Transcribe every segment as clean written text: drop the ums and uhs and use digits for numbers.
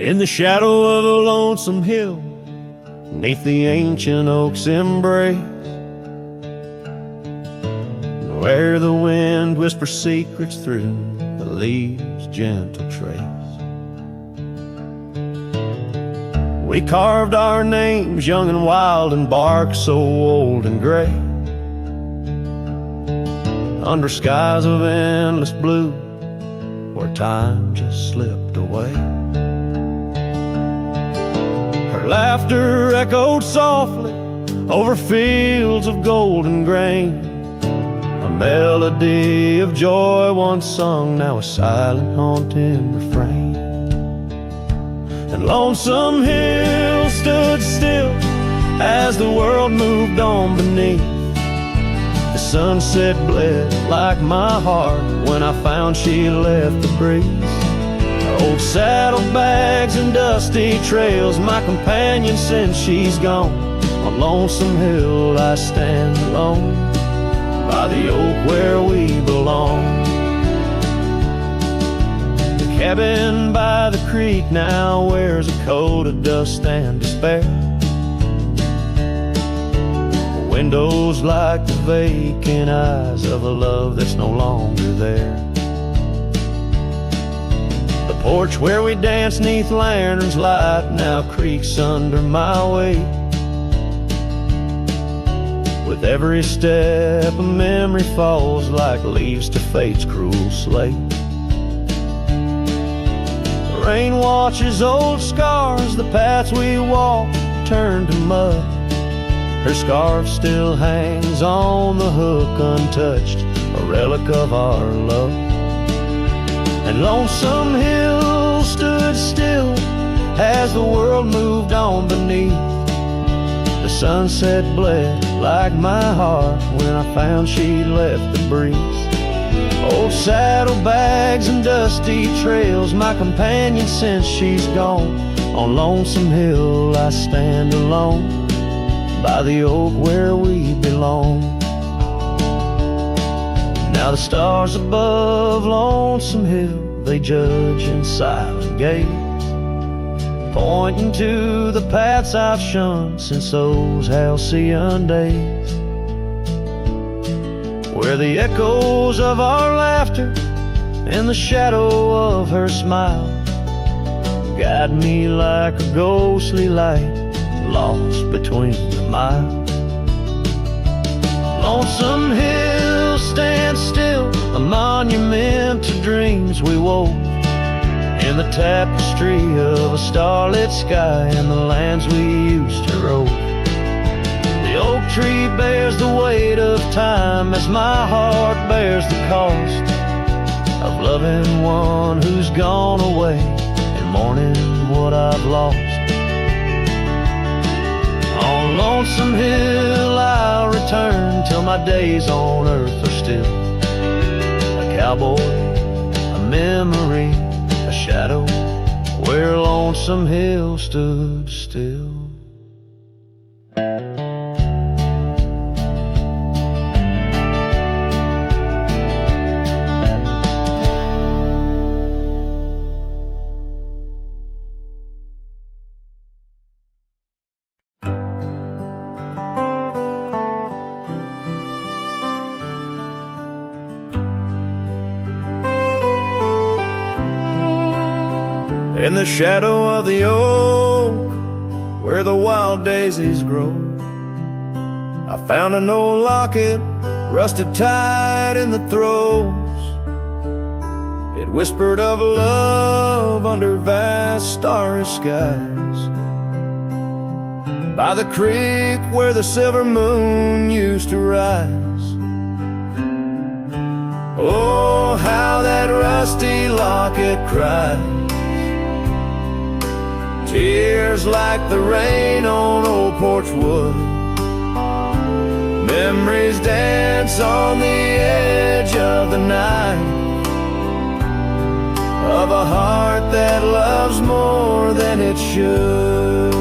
In the shadow of a lonesome hill, neath the ancient oak's embrace, where the wind whispers secrets through the leaves' gentle trace, we carved our names young and wild in bark so old and gray, under skies of endless blue where time just slipped away. Her laughter echoed softly over fields of golden grain, a melody of joy once sung, now a silent haunting refrain. And Lonesome Hill stood still as the world moved on beneath. The sunset bled like my heart when I found she left the breeze. Old saddlebags and dusty trails, my companion since she's gone. On Lonesome Hill I stand alone, by the oak where we belong. The cabin by the creek now wears a coat of dust and despair. The windows like the vacant eyes of a love that's no longer there. The porch where we danced neath lanterns light now creaks under my weight. With every step a memory falls like leaves to fate's cruel slate. The rain washes old scars, the paths we walked turned to mud. Her scarf still hangs on the hook untouched, a relic of our love. And Lonesome Hill stood still as the world moved on beneath. The sunset bled like my heart when I found she'd left the breeze. Old saddlebags and dusty trails, my companion since she's gone. On Lonesome Hill I stand alone, by the oak where we belong. Now the stars above Lonesome Hill, they judge in silent gaze, pointing to the paths I've shunned since those halcyon days, where the echoes of our laughter and the shadow of her smile guide me like a ghostly light lost between the miles. Lonesome Hill stands still, a monument to dreams we wove, in the tapestry of a starlit sky and the lands we used to rove. The oak tree bears the weight of time as my heart bears the cost of loving one who's gone away and mourning what I've lost. On Lonesome Hill I'll return till my days on earth are still a cowboy, a memory, a shadow where Lonesome Hill stood still. In the shadow of the oak, where the wild daisies grow, I found an old locket, rusted tight in the throes. It whispered of love under vast starry skies, by the creek where the silver moon used to rise. Oh, how that rusty locket cried, tears like the rain on old porch wood. Memories dance on the edge of the night, of a heart that loves more than it should.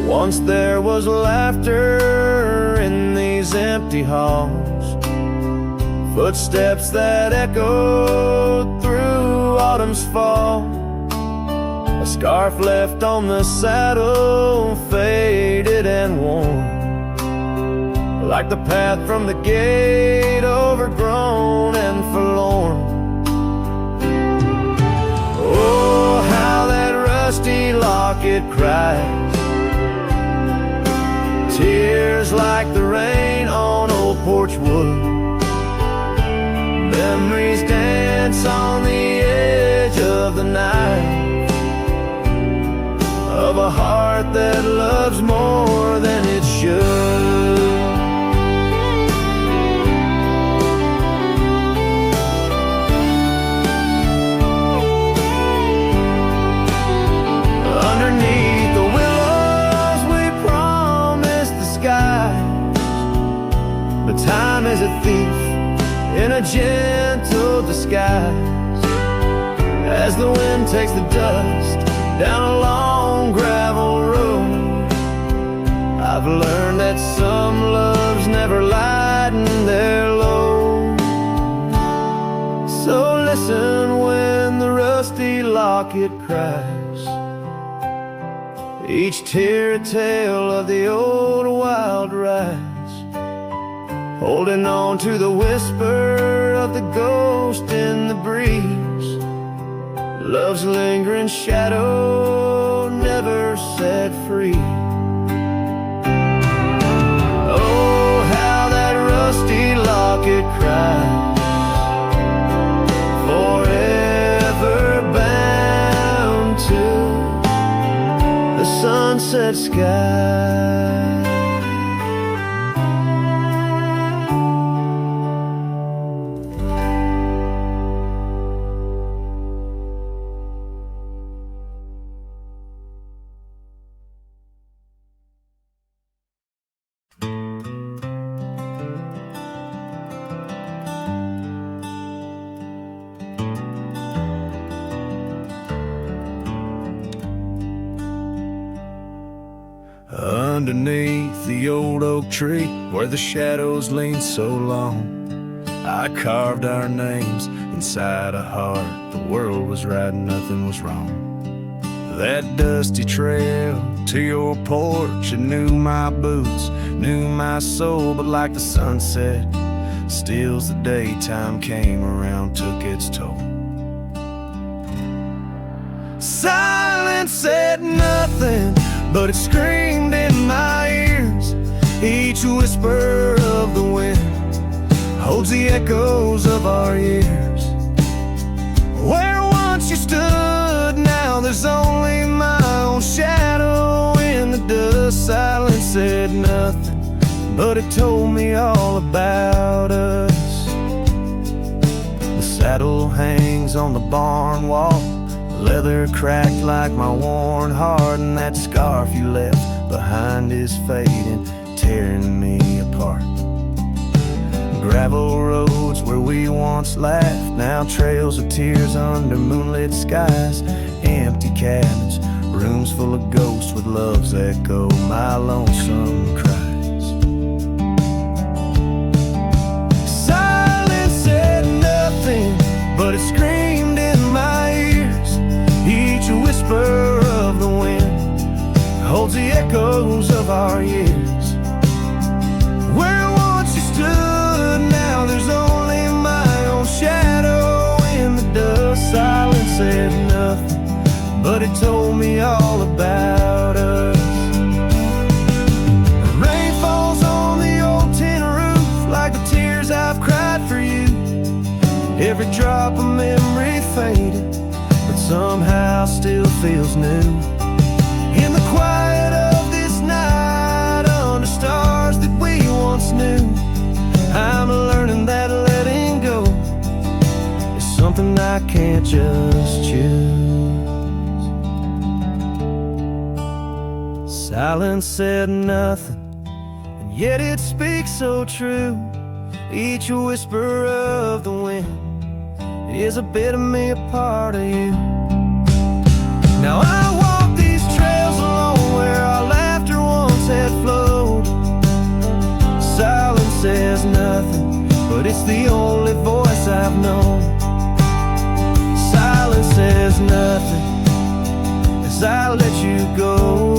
Once there was laughter in these empty halls, footsteps that echoed through autumn's fall. A scarf left on the saddle, faded and worn, like the path from the gate, overgrown and forlorn. Oh, how that rusty locket cries, tears like the rain on old porch wood. Memories dance on the edge of the night, of a heart that loves more than it should. Underneath the willows we promised the skies, but time is a thief in a gentle disguise. As the wind takes the dust down a long gravel road, I've learned that some loves never lighten their load. So listen when the rusty locket cries, each tear a tale of the old wild rise, holding on to the whisper of the ghost in the breeze. Love's lingering shadow never set free. Oh, how that rusty locket cries, forever bound to the sunset sky. Underneath the old oak tree where the shadows lean so long, I carved our names inside a heart. The world was right and nothing was wrong. That dusty trail to your porch, it knew my boots, knew my soul. But like the sunset steals the day, time came around, took its toll. Silence said nothing, but it screamed in my ears. Each whisper of the wind holds the echoes of our years. Where once you stood, now there's only my own shadow in the dust. Silence said nothing, but it told me all about us. The saddle hangs on the barn wall, leather cracked like my worn heart, and that scarf you left behind is fading, tearing me apart. Gravel roads where we once laughed, now trails of tears under moonlit skies. Empty cabins, rooms full of ghosts with love's echo, my lonesome cries. Silence said nothing, but it screamed in my ears. Each whisper of the wind holds the echoes of our years. Where once you stood, now there's only my own shadow in the dust. Silence said nothing, but it told me all about us. The rain falls on the old tin roof like the tears I've cried for you. Every drop of memory faded, but somehow still feels new. In the quiet of this night, under stars that we once knew, I'm learning that letting go is something I can't just choose. Silence said nothing, and yet it speaks so true. Each whisper of the wind is a bit of me, a part of you. Now I walk these trails alone where our laughter once had flowed. Silence says nothing, but it's the only voice I've known. Silence says nothing as I let you go.